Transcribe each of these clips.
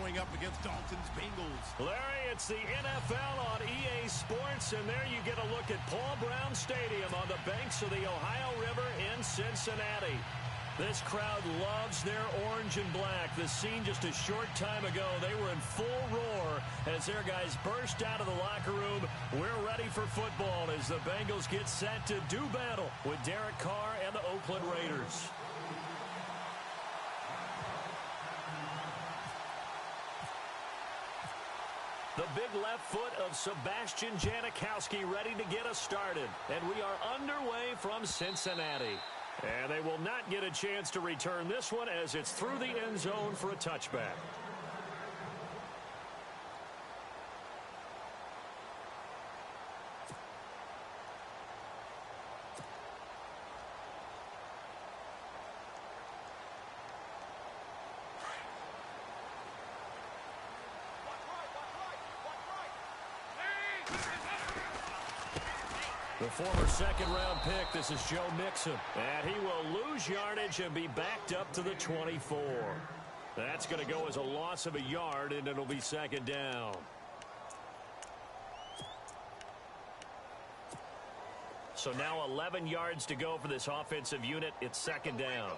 going up against Dalton's Bengals. Larry, it's the NFL on EA Sports, and there you get a look at Paul Brown Stadium on the banks of the Ohio River in Cincinnati. This crowd loves their orange and black. The scene just a short time ago, they were in full roar as their guys burst out of the locker room. We're ready for football as the Bengals get set to do battle with Derek Carr and the Oakland Raiders. The big left foot of Sebastian Janikowski ready to get us started. And we are underway from Cincinnati. And they will not get a chance to return this one as it's through the end zone for a touchback. The former second-round pick, this is Joe Mixon. And he will lose yardage and be backed up to the 24. That's going to go as a loss of a yard, and it'll be second down. So now 11 yards to go for this offensive unit. It's second down.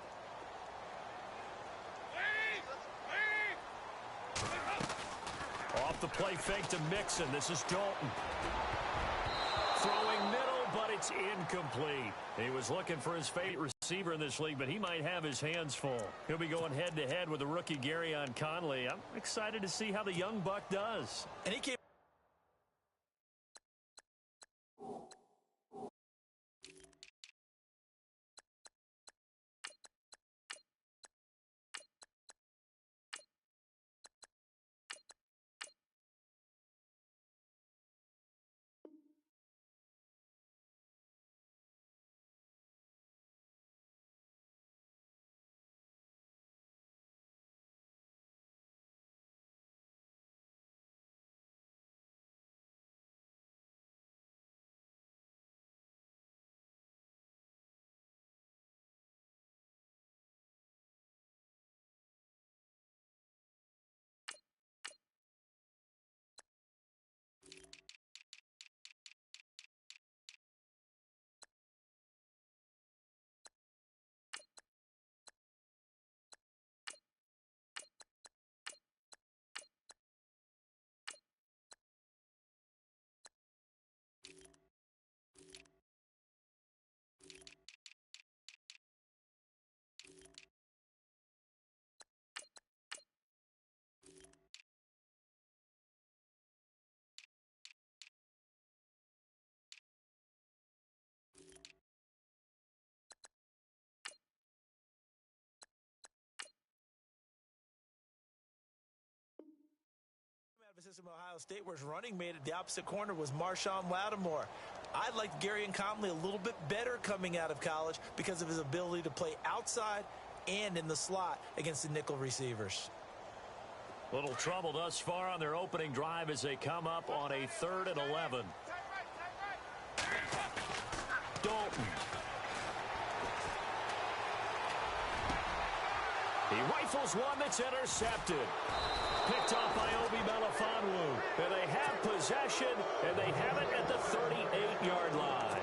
Off the play fake to Mixon. This is Dalton. Throwing middle, but it's incomplete. He was looking for his favorite receiver in this league, but he might have his hands full. He'll be going head-to-head with the rookie Garyon Conley. I'm excited to see how the young buck does. And he came. System of Ohio State, where his running mate at the opposite corner was Marshawn Lattimore. I liked Garyon Conley a little bit better coming out of college because of his ability to play outside and in the slot against the nickel receivers. Little trouble thus far on their opening drive as they come up on a 3rd and 11. Dalton. He rifles one that's intercepted. Picked off by Obi Melifonwu. And they have possession, and they have it at the 38-yard line.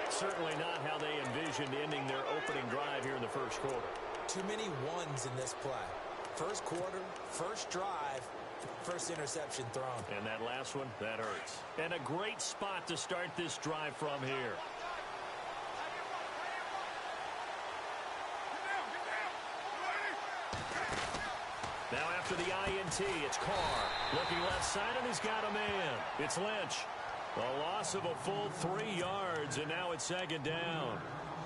Certainly not how they envisioned ending their opening drive here in the first quarter. Too many ones in this play. First quarter, first drive, first interception thrown. And that last one, that hurts. And a great spot to start this drive from here. Now after the INT, it's Carr. Looking left side, and he's got a man. It's Lynch. A loss of a full 3 yards, and now it's second down.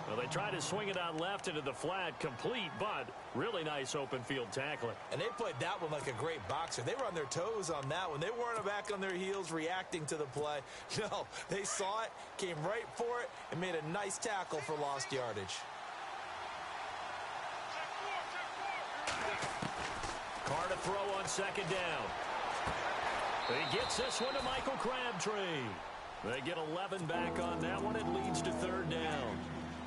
Well, they tried to swing it out left into the flat, complete, but really nice open field tackling. And they played that one like a great boxer. They were on their toes on that one. They weren't back on their heels reacting to the play. No, they saw it, came right for it, and made a nice tackle for lost yardage. Carr to throw on second down. He gets this one to Michael Crabtree. They get 11 back on that one. It leads to third down.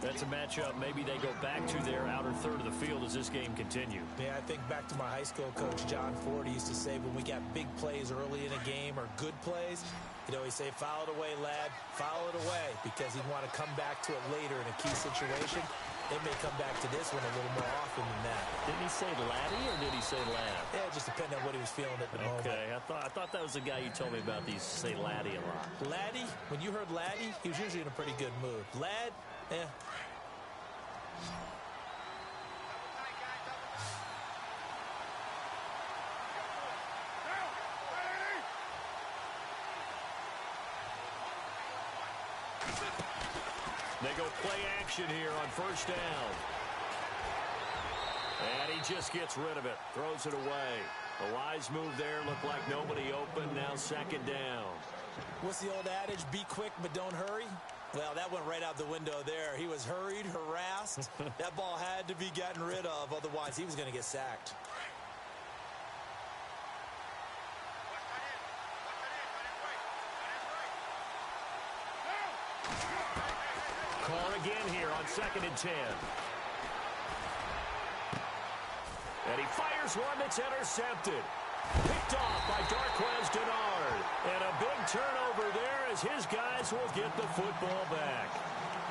That's a matchup maybe they go back to their outer third of the field as this game continues. Yeah, I think back to my high school coach, John Ford. He used to say when we got big plays early in a game or good plays, he'd always say, foul it away, lad, foul it away, because he'd want to come back to it later in a key situation. They may come back to this one a little more often than that. Didn't he say laddie or did he say lad? Yeah, it just depended on what he was feeling at the moment. Okay, I thought that was the guy you told me about. These say laddie a lot. Laddie, when you heard laddie, he was usually in a pretty good mood. Lad, They go play action here on first down. And he just gets rid of it. Throws it away. A wise move there. Looked like nobody open. Now second down. What's the old adage? Be quick, but don't hurry. Well, that went right out the window there. He was hurried, harassed. That ball had to be gotten rid of. Otherwise, he was going to get sacked. Call again here on 2nd and 10. And he fires one that's intercepted. Picked off by Darquez Denard. And a big turnover there as his guys will get the football back.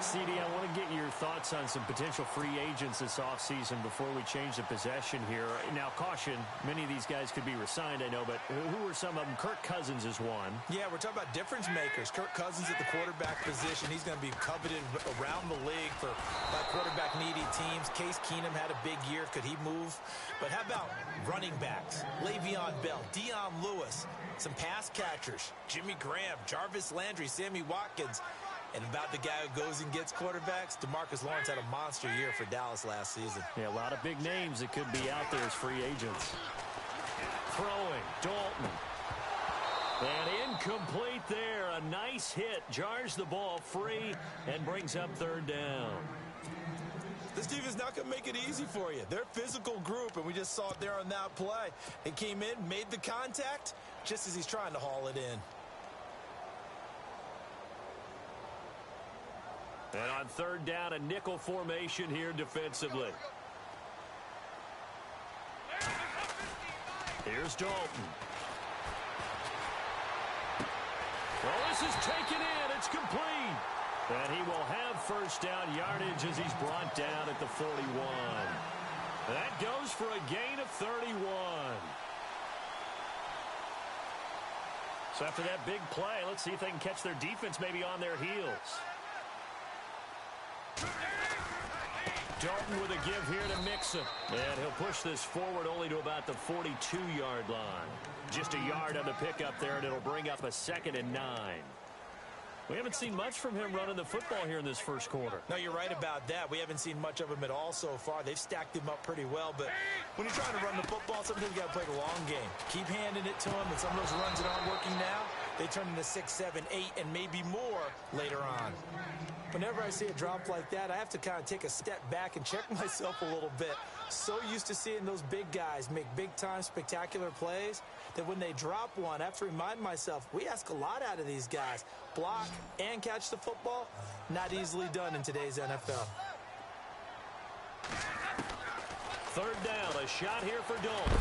CD, I want to get your thoughts on some potential free agents this offseason before we change the possession here. Now, caution, many of these guys could be re-signed, I know, but who are some of them? Kirk Cousins is one. Yeah, we're talking about difference makers. Kirk Cousins at the quarterback position. He's going to be coveted around the league by quarterback-needy teams. Case Keenum had a big year. Could he move? But how about running backs? Le'Veon Bell, Dion Lewis, some pass catchers, Jimmy Graham, Jarvis Landry, Sammy Watkins. And about the guy who goes and gets quarterbacks, DeMarcus Lawrence had a monster year for Dallas last season. Yeah, a lot of big names that could be out there as free agents. Throwing, Dalton. And incomplete there. A nice hit. Jars the ball free and brings up third down. This defense not going to make it easy for you. They're a physical group, and we just saw it there on that play. It came in, made the contact, just as he's trying to haul it in. And on third down, a nickel formation here defensively. Here's Dalton. Well, this is taken in. It's complete. And he will have first down yardage as he's brought down at the 41. That goes for a gain of 31. So after that big play, let's see if they can catch their defense maybe on their heels. Dalton with a give here to Mixon. And he'll push this forward only to about the 42-yard line. Just a yard on the pickup there, and it'll bring up a 2nd and 9. We haven't seen much from him running the football here in this first quarter. No, you're right about that. We haven't seen much of him at all so far. They've stacked him up pretty well, but when you're trying to run the football, sometimes you got to play the long game. Keep handing it to him, and some of those runs that aren't working now, they turn into 6, 7, 8, and maybe more later on. Whenever I see a drop like that, I have to kind of take a step back and check myself a little bit. So used to seeing those big guys make big-time spectacular plays that when they drop one, I have to remind myself, we ask a lot out of these guys. Block and catch the football, not easily done in today's NFL. Third down, a shot here for Dalton.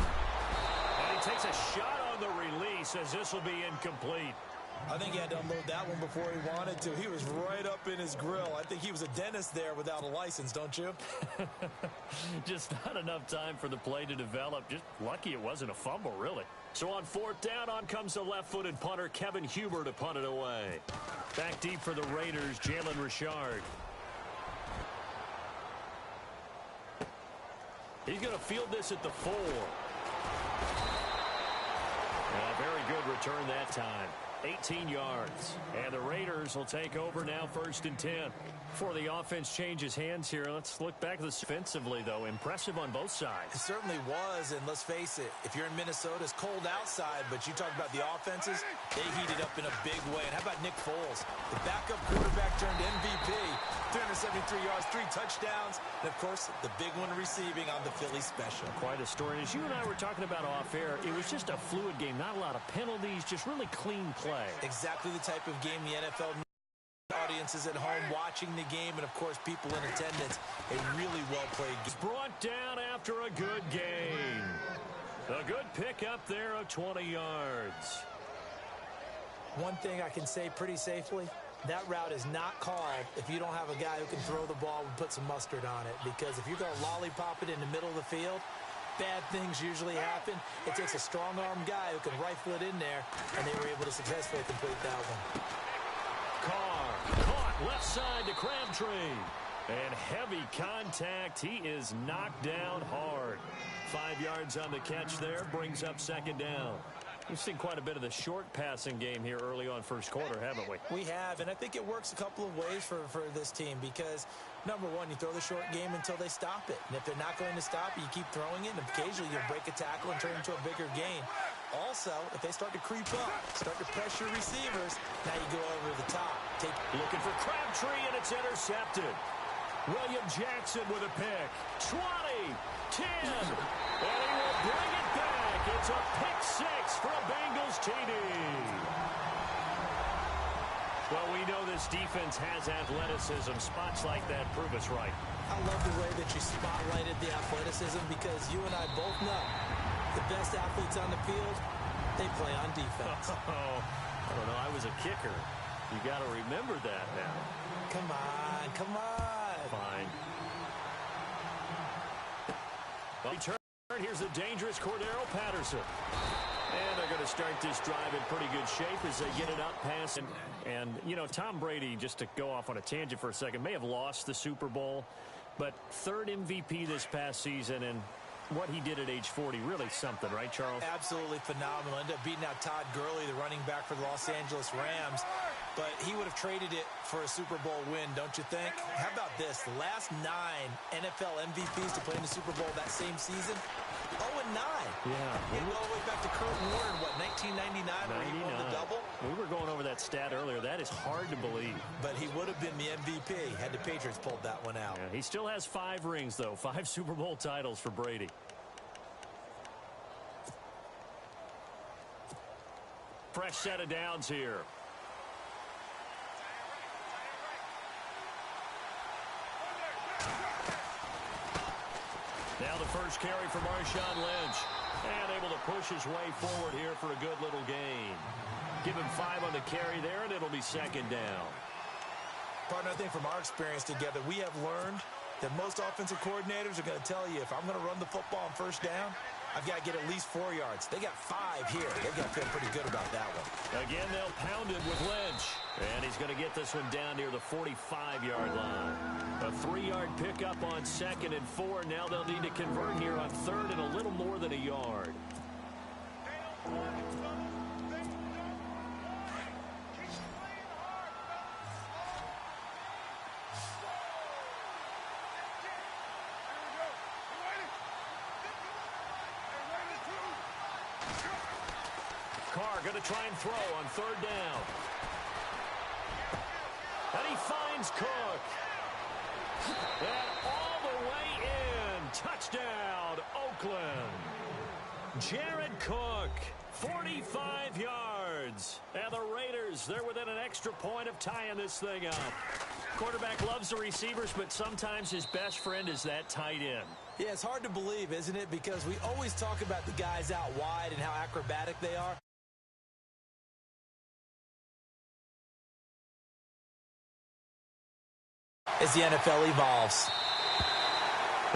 And he takes a shot on the release as this will be incomplete. I think he had to unload that one before he wanted to. He was right up in his grill. I think he was a dentist there without a license, don't you? Just not enough time for the play to develop. Just lucky it wasn't a fumble, really. So on fourth down, on comes the left-footed punter, Kevin Huber, to punt it away. Back deep for the Raiders, Jalen Richard. He's going to field this at the 4. Very good return that time. 18 yards. And the Raiders will take over now, 1st and 10. Before the offense changes hands here, let's look back at this defensively, though. Impressive on both sides. It certainly was, and let's face it, if you're in Minnesota, it's cold outside, but you talk about the offenses, they heated up in a big way. And how about Nick Foles? The backup quarterback turned MVP, 373 yards, 3 touchdowns, and, of course, the big one receiving on the Philly special. Quite a story. As you and I were talking about off air, it was just a fluid game, not a lot of penalties, just really clean play. Exactly the type of game the NFL audience audiences at home watching the game, and, of course, people in attendance. A really well-played game. It's brought down after a good gain. A good pickup there of 20 yards. One thing I can say pretty safely, that route is not called if you don't have a guy who can throw the ball and put some mustard on it. Because if you're going to lollipop it in the middle of the field, bad things usually happen. It takes a strong-arm guy who can rifle it in there, and they were able to successfully complete that one. Carr caught left side to Crabtree. And heavy contact. He is knocked down hard. 5 yards on the catch there. Brings up second down. We've seen quite a bit of the short passing game here early on first quarter, haven't we? We have, and I think it works a couple of ways for this team because, number one, you throw the short game until they stop it. And if they're not going to stop it, you keep throwing it, and occasionally you'll break a tackle and turn it into a bigger gain. Also, if they start to creep up, start to pressure receivers, now you go over the top. Looking for Crabtree, and it's intercepted. William Jackson with a pick. 20, 10, and he will bring it back. It's a pick six for a Bengals TD. Well, we know this defense has athleticism. Spots like that prove us right. I love the way that you spotlighted the athleticism because you and I both know the best athletes on the field, they play on defense. I don't know. I was a kicker. You got to remember that now. Come on, come on. Fine. Well, return. Here's the dangerous Cordero Patterson. And they're going to start this drive in pretty good shape as they get it up past. And, you know, Tom Brady, just to go off on a tangent for a second, may have lost the Super Bowl, but third MVP this past season, and what he did at age 40, really something, right, Charles? Absolutely phenomenal. Ended up beating out Todd Gurley, the running back for the Los Angeles Rams. But he would have traded it for a Super Bowl win, don't you think? How about this? The last 9 NFL MVPs to play in the Super Bowl that same season, 0-9. Yeah. You go all the way back to Kurt Warner in, what, 1999 where he won the double? We were going over that stat earlier. That is hard to believe. But he would have been the MVP had the Patriots pulled that one out. Yeah, he still has 5 rings, though. 5 Super Bowl titles for Brady. Fresh set of downs here. Now the first carry for Marshawn Lynch. And able to push his way forward here for a good little gain. Give him 5 on the carry there, and it'll be second down. Partner, I think from our experience together, we have learned that most offensive coordinators are going to tell you, if I'm going to run the football on first down, I've got to get at least 4 yards. They got 5 here. They've got to feel pretty good about that one. Again, they'll pound it with Lynch. And he's going to get this one down near the 45-yard line. A 3-yard pickup on 2nd and 4. Now they'll need to convert here on 3rd and a little more than a yard. Carr going to try and throw on 3rd down. And he finds Cook. And all the way in. Touchdown, Oakland. Jared Cook, 45 yards. And the Raiders, they're within an extra point of tying this thing up. Quarterback loves the receivers, but sometimes his best friend is that tight end. Yeah, it's hard to believe, isn't it? Because we always talk about the guys out wide and how acrobatic they are. As the NFL evolves.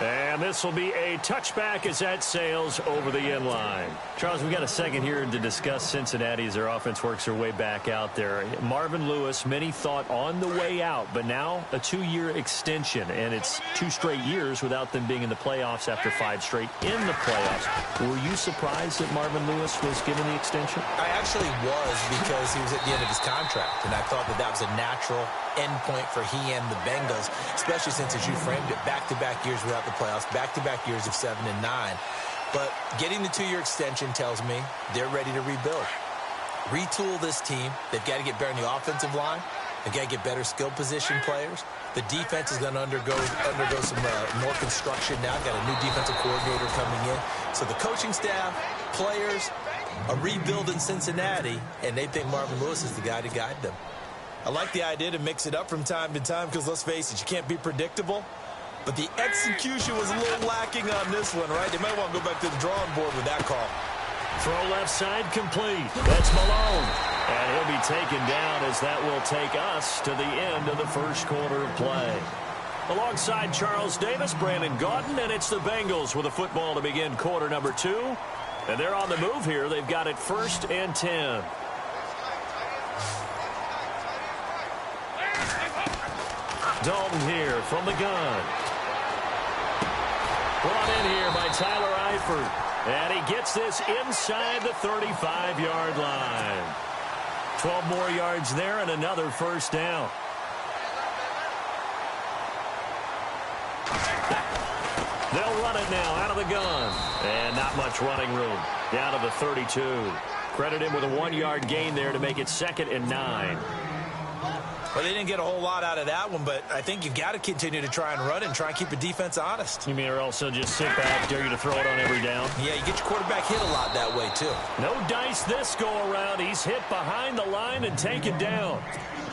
And this will be a touchback as that sails over the end line. Charles, we got a second here to discuss Cincinnati as their offense works their way back out there. Marvin Lewis, many thought on the way out, but now a 2-year extension, and it's 2 straight years without them being in the playoffs after 5 straight in the playoffs. Were you surprised that Marvin Lewis was given the extension? I actually was, because he was at the end of his contract, and I thought that that was a natural end point for he and the Bengals, especially since, as you framed it, back-to-back years without the playoffs, back-to-back years of 7 and 9. But getting the 2-year extension tells me they're ready to rebuild. Retool this team. They've got to get better in the offensive line. They've got to get better skill position players. The defense is going to undergo some more construction now. Got a new defensive coordinator coming in. So the coaching staff, players, a rebuild in Cincinnati, and they think Marvin Lewis is the guy to guide them. I like the idea to mix it up from time to time because, let's face it, you can't be predictable. But the execution was a little lacking on this one, right? They might want to go back to the drawing board with that call. Throw left side complete. That's Malone. And he'll be taken down as that will take us to the end of the first quarter of play. Alongside Charles Davis, Brandon Gaudin, and it's the Bengals with a football to begin quarter number 2. And they're on the move here. They've got it 1st and 10. Dalton here from the gun. Brought in here by Tyler Eifert. And he gets this inside the 35-yard line. 12 more yards there and another first down. They'll run it now out of the gun. And not much running room. Down to the 32. Credit him with a 1-yard gain there to make it 2nd and 9. Well, they didn't get a whole lot out of that one, but I think you've got to continue to try and run and try and keep the defense honest. You mean or also just sit back, dare you to throw it on every down? Yeah, you get your quarterback hit a lot that way, too. No dice this go-around. He's hit behind the line and taken down.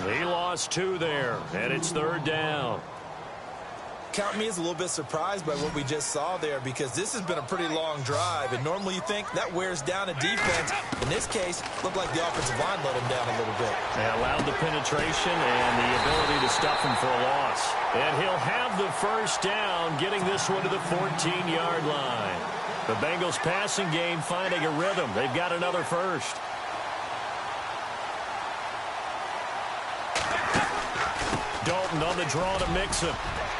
He lost 2 there, and it's 3rd down. Count me as a little bit surprised by what we just saw there because this has been a pretty long drive, and normally you think that wears down a defense. In this case, looked like the offensive line let him down a little bit. They allowed the penetration and the ability to stuff him for a loss. And he'll have the first down, getting this one to the 14-yard line. The Bengals passing game finding a rhythm. They've got another first. Dalton on the draw to Mixon.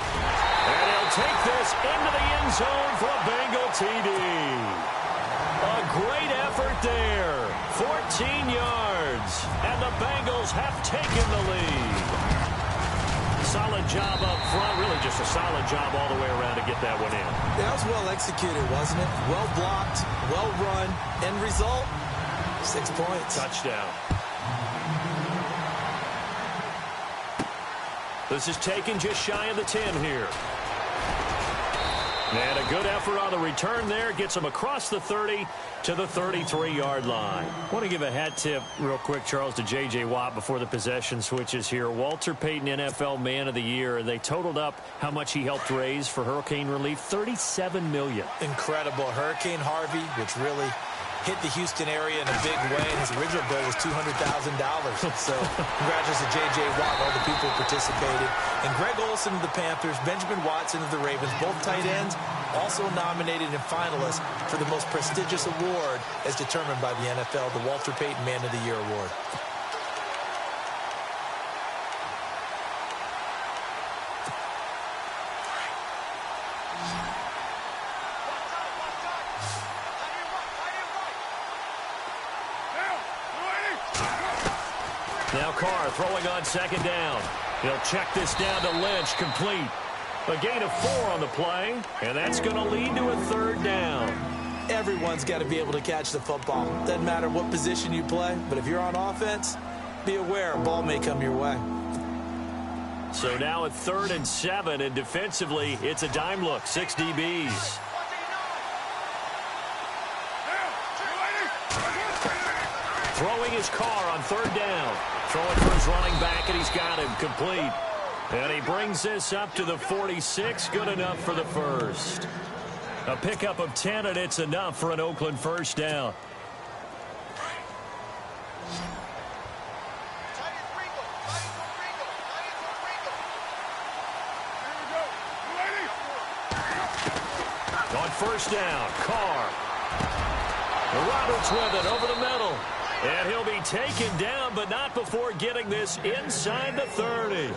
And he'll take this into the end zone for a Bengal TD. A great effort there. 14 yards. And the Bengals have taken the lead. Solid job up front. Really just a solid job all the way around to get that one in. That was well executed, wasn't it? Well blocked, well run. End result, 6 points. Touchdown. This is taken just shy of the 10 here. And a good effort on the return there. Gets him across the 30 to the 33-yard line. I want to give a hat tip real quick, Charles, to J.J. Watt before the possession switches here. Walter Payton NFL Man of the Year. They totaled up how much he helped raise for hurricane relief. $37 million. Incredible. Hurricane Harvey, which really hit the Houston area in a big way, and his original goal was $200,000. So congratulations to J.J. Watt, all the people who participated. And Greg Olsen of the Panthers, Benjamin Watson of the Ravens, both tight ends, also nominated and finalists for the most prestigious award as determined by the NFL, the Walter Payton Man of the Year Award. Now Carr throwing on 2nd down. He'll check this down to Lynch, complete. A gain of 4 on the play, and that's going to lead to a 3rd down. Everyone's got to be able to catch the football. Doesn't matter what position you play, but if you're on offense, be aware a ball may come your way. So now at 3rd and 7, and defensively, it's a dime look, 6 DBs. Throwing his Carr on 3rd down. Throwing for his running back, and he's got him complete. And he brings this up to the 46. Good enough for the first. A pickup of 10, and it's enough for an Oakland first down. On 1st down, Carr. Roberts with it over the middle. And he'll be taken down, but not before getting this inside the 30.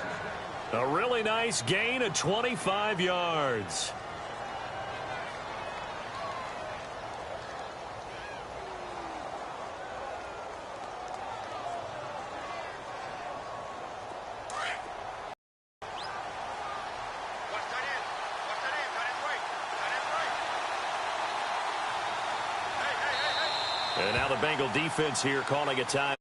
A really nice gain of 25 yards. And now the Bengal defense here calling a time.